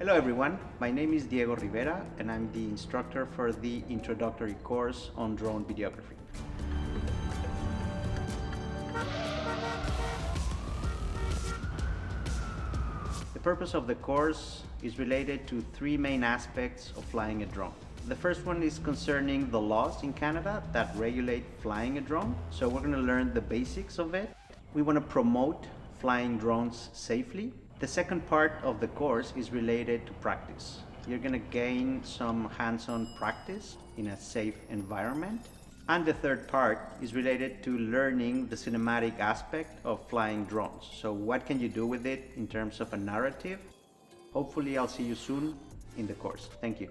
Hello everyone, my name is Diego Rivera and I'm the instructor for the introductory course on drone videography. The purpose of the course is related to three main aspects of flying a drone. The first one is concerning the laws in Canada that regulate flying a drone. So we're going to learn the basics of it. We want to promote flying drones safely. The second part of the course is related to practice. You're going to gain some hands-on practice in a safe environment. And the third part is related to learning the cinematic aspect of flying drones. So what can you do with it in terms of a narrative? Hopefully I'll see you soon in the course. Thank you.